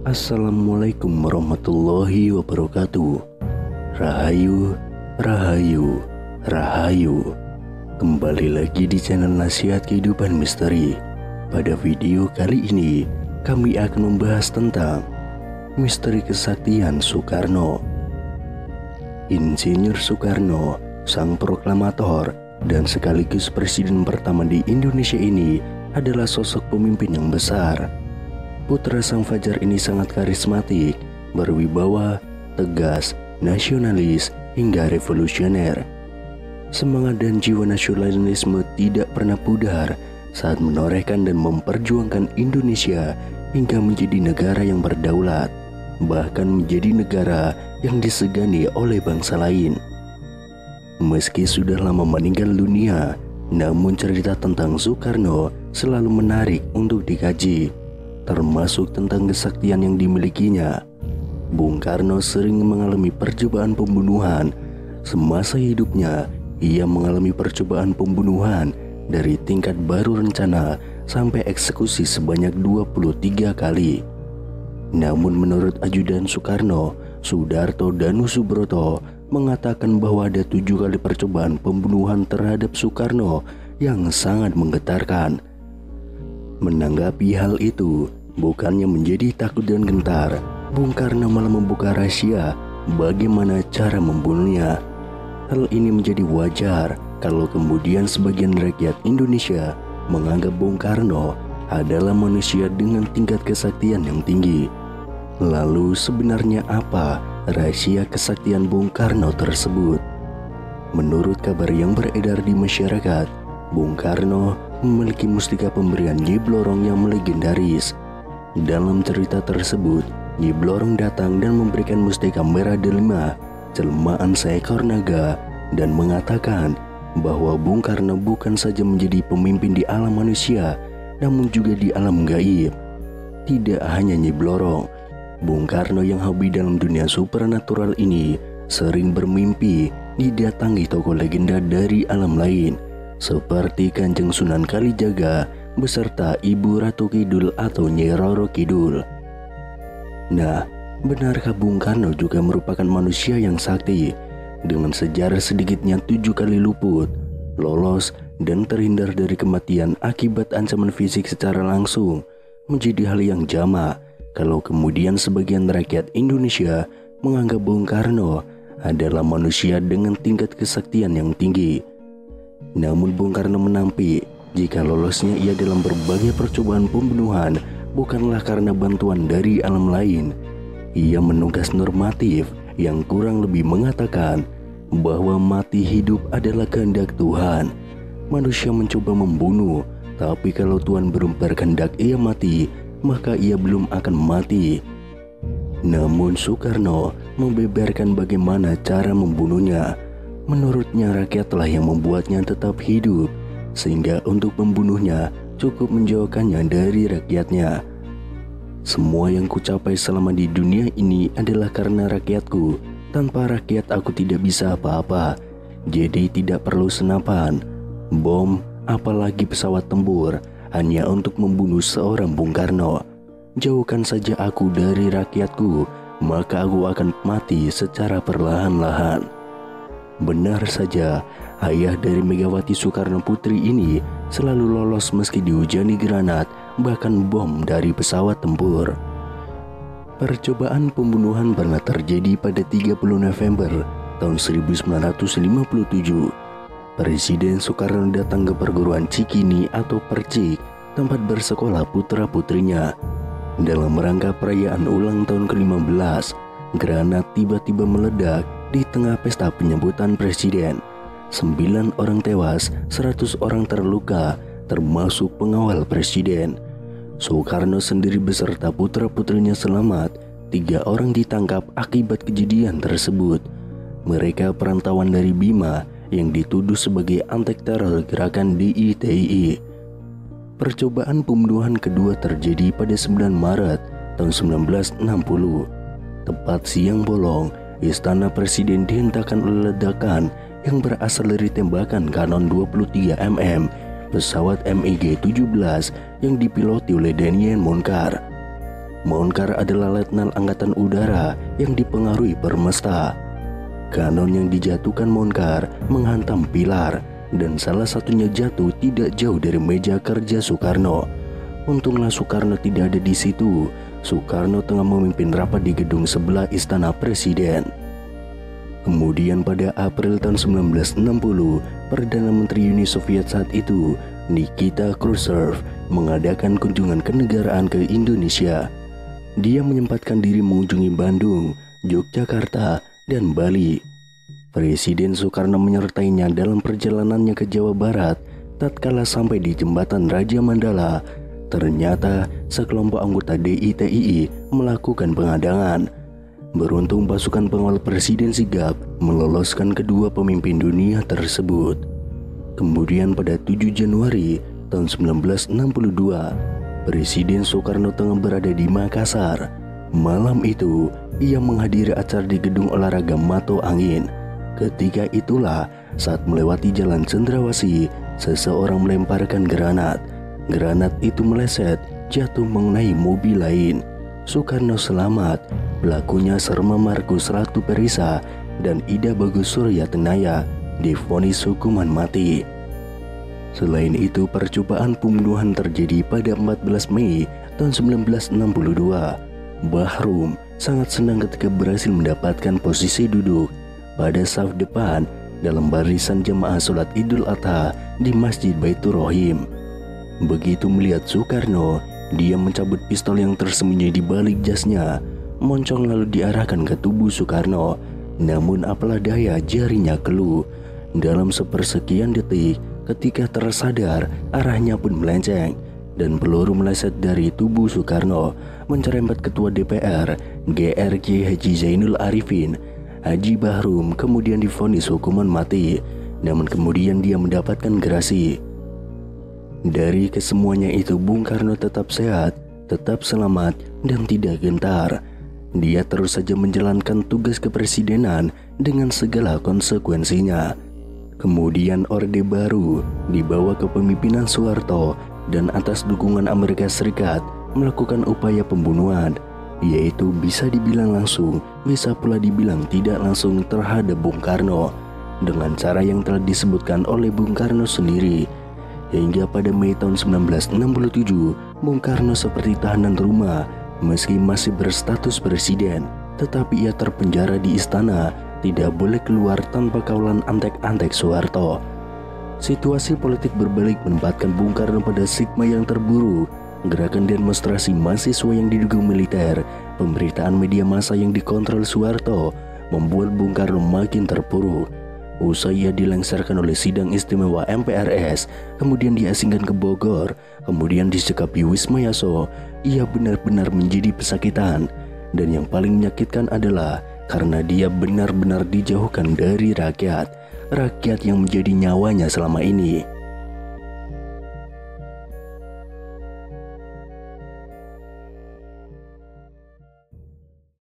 Assalamualaikum warahmatullahi wabarakatuh. Rahayu, Rahayu, Rahayu. Kembali lagi di channel Nasihat Kehidupan Misteri. Pada video kali ini kami akan membahas tentang misteri kesaktian Soekarno. Insinyur Soekarno, sang proklamator dan sekaligus presiden pertama di Indonesia ini adalah sosok pemimpin yang besar. Putra sang fajar ini sangat karismatik, berwibawa, tegas, nasionalis, hingga revolusioner. Semangat dan jiwa nasionalisme tidak pernah pudar saat menorehkan dan memperjuangkan Indonesia hingga menjadi negara yang berdaulat, bahkan menjadi negara yang disegani oleh bangsa lain. Meski sudah lama meninggal dunia, namun cerita tentang Soekarno selalu menarik untuk dikaji, termasuk tentang kesaktian yang dimilikinya. Bung Karno sering mengalami percobaan pembunuhan. Semasa hidupnya, ia mengalami percobaan pembunuhan dari tingkat baru rencana sampai eksekusi sebanyak 23 kali. Namun menurut ajudan Soekarno, Sudarto Danusubroto, mengatakan bahwa ada 7 kali percobaan pembunuhan terhadap Soekarno yang sangat menggetarkan. Menanggapi hal itu, bukannya menjadi takut dan gentar, Bung Karno malah membuka rahasia bagaimana cara membunuhnya. Hal ini menjadi wajar kalau kemudian sebagian rakyat Indonesia menganggap Bung Karno adalah manusia dengan tingkat kesaktian yang tinggi. Lalu sebenarnya apa rahasia kesaktian Bung Karno tersebut? Menurut kabar yang beredar di masyarakat, Bung Karno memiliki mustika pemberian Nyi Blorong yang legendaris. Dalam cerita tersebut, Nyi Blorong datang dan memberikan mustika merah delima, jelmaan seekor naga, dan mengatakan bahwa Bung Karno bukan saja menjadi pemimpin di alam manusia, namun juga di alam gaib. Tidak hanya Nyi Blorong, Bung Karno yang hobi dalam dunia supernatural ini sering bermimpi didatangi tokoh legenda dari alam lain, seperti Kanjeng Sunan Kalijaga beserta Ibu Ratu Kidul atau Nyi Roro Kidul. Nah, benarkah Bung Karno juga merupakan manusia yang sakti dengan sejarah sedikitnya 7 kali luput, lolos, dan terhindar dari kematian akibat ancaman fisik secara langsung? Menjadi hal yang jamak kalau kemudian sebagian rakyat Indonesia menganggap Bung Karno adalah manusia dengan tingkat kesaktian yang tinggi. Namun Bung Karno menampik jika lolosnya ia dalam berbagai percobaan pembunuhan bukanlah karena bantuan dari alam lain. Ia menugas normatif yang kurang lebih mengatakan bahwa mati hidup adalah kehendak Tuhan. Manusia mencoba membunuh, tapi kalau Tuhan belum berkehendak ia mati, maka ia belum akan mati. Namun Soekarno membeberkan bagaimana cara membunuhnya. Menurutnya rakyatlah yang membuatnya tetap hidup, sehingga untuk membunuhnya cukup menjauhkannya dari rakyatnya. Semua yang kucapai selama di dunia ini adalah karena rakyatku. Tanpa rakyat aku tidak bisa apa-apa. Jadi tidak perlu senapan, bom, apalagi pesawat tempur hanya untuk membunuh seorang Bung Karno. Jauhkan saja aku dari rakyatku, maka aku akan mati secara perlahan-lahan. Benar saja, ayah dari Megawati Soekarno Putri ini selalu lolos meski dihujani granat, bahkan bom dari pesawat tempur. Percobaan pembunuhan pernah terjadi pada 30 November tahun 1957. Presiden Soekarno datang ke perguruan Cikini atau Percik, tempat bersekolah putra-putrinya. Dalam rangka perayaan ulang tahun ke-15, granat tiba-tiba meledak di tengah pesta penyambutan presiden. 9 orang tewas, 100 orang terluka, termasuk pengawal presiden. Soekarno sendiri beserta putra-putrinya selamat. 3 orang ditangkap akibat kejadian tersebut. Mereka perantauan dari Bima yang dituduh sebagai antek teror gerakan DITII. Percobaan pembunuhan kedua terjadi pada 9 Maret tahun 1960. Tepat siang bolong, istana presiden dihentakkan oleh ledakan yang berasal dari tembakan kanon 23 mm pesawat MiG-17 yang dipiloti oleh Daniel Monclar. Monclar adalah letnan angkatan udara yang dipengaruhi Permesta. Kanon yang dijatuhkan Monclar menghantam pilar dan salah satunya jatuh tidak jauh dari meja kerja Soekarno. Untunglah Soekarno tidak ada di situ. Soekarno tengah memimpin rapat di gedung sebelah Istana Presiden. Kemudian pada April tahun 1960, Perdana Menteri Uni Soviet saat itu, Nikita Khrushchev, mengadakan kunjungan kenegaraan ke Indonesia. Dia menyempatkan diri mengunjungi Bandung, Yogyakarta, dan Bali. Presiden Soekarno menyertainya dalam perjalanannya ke Jawa Barat. Tatkala sampai di jembatan Raja Mandala, ternyata sekelompok anggota DITII melakukan pengadangan. Beruntung pasukan pengawal presiden sigap meloloskan kedua pemimpin dunia tersebut. Kemudian pada 7 Januari tahun 1962, Presiden Soekarno tengah berada di Makassar. Malam itu, ia menghadiri acara di gedung olahraga Mato Angin. Ketika itulah saat melewati Jalan Cendrawasih, seseorang melemparkan granat. Granat itu meleset, jatuh mengenai mobil lain. Soekarno selamat. Pelakunya Serma Markus Ratu Perisa dan Ida Bagus Surya Tenaya divonis hukuman mati. Selain itu, percobaan pembunuhan terjadi pada 14 Mei tahun 1962. Bahrum sangat senang ketika berhasil mendapatkan posisi duduk pada saf depan dalam barisan jemaah sholat Idul Adha di Masjid Baitur Rohim. Begitu melihat Soekarno, dia mencabut pistol yang tersembunyi di balik jasnya. Moncong lalu diarahkan ke tubuh Soekarno. Namun apalah daya, jarinya keluh. Dalam sepersekian detik, ketika tersadar, arahnya pun melenceng dan peluru meleset dari tubuh Soekarno, mencerembet Ketua DPR GRJ Haji Zainul Arifin. Haji Bahrum kemudian divonis hukuman mati, namun kemudian dia mendapatkan gerasi. Dari kesemuanya itu, Bung Karno tetap sehat, tetap selamat, dan tidak gentar. Dia terus saja menjalankan tugas kepresidenan dengan segala konsekuensinya. Kemudian Orde Baru dibawa ke pemimpinan Soeharto dan atas dukungan Amerika Serikat melakukan upaya pembunuhan, yaitu bisa dibilang langsung, bisa pula dibilang tidak langsung terhadap Bung Karno dengan cara yang telah disebutkan oleh Bung Karno sendiri. Hingga pada Mei tahun 1967, Bung Karno seperti tahanan rumah. Meski masih berstatus presiden, tetapi ia terpenjara di istana, tidak boleh keluar tanpa kawalan antek-antek Soeharto. Situasi politik berbalik menempatkan Bung Karno pada sigma yang terburuk. Gerakan demonstrasi mahasiswa yang didukung militer, pemberitaan media massa yang dikontrol Soeharto, membuat Bung Karno makin terpuruk. Usai ia dilengsarkan oleh sidang istimewa MPRS, kemudian diasingkan ke Bogor, kemudian disekap di Wisma Yaso, ia benar-benar menjadi pesakitan. Dan yang paling menyakitkan adalah karena dia benar-benar dijauhkan dari rakyat yang menjadi nyawanya selama ini.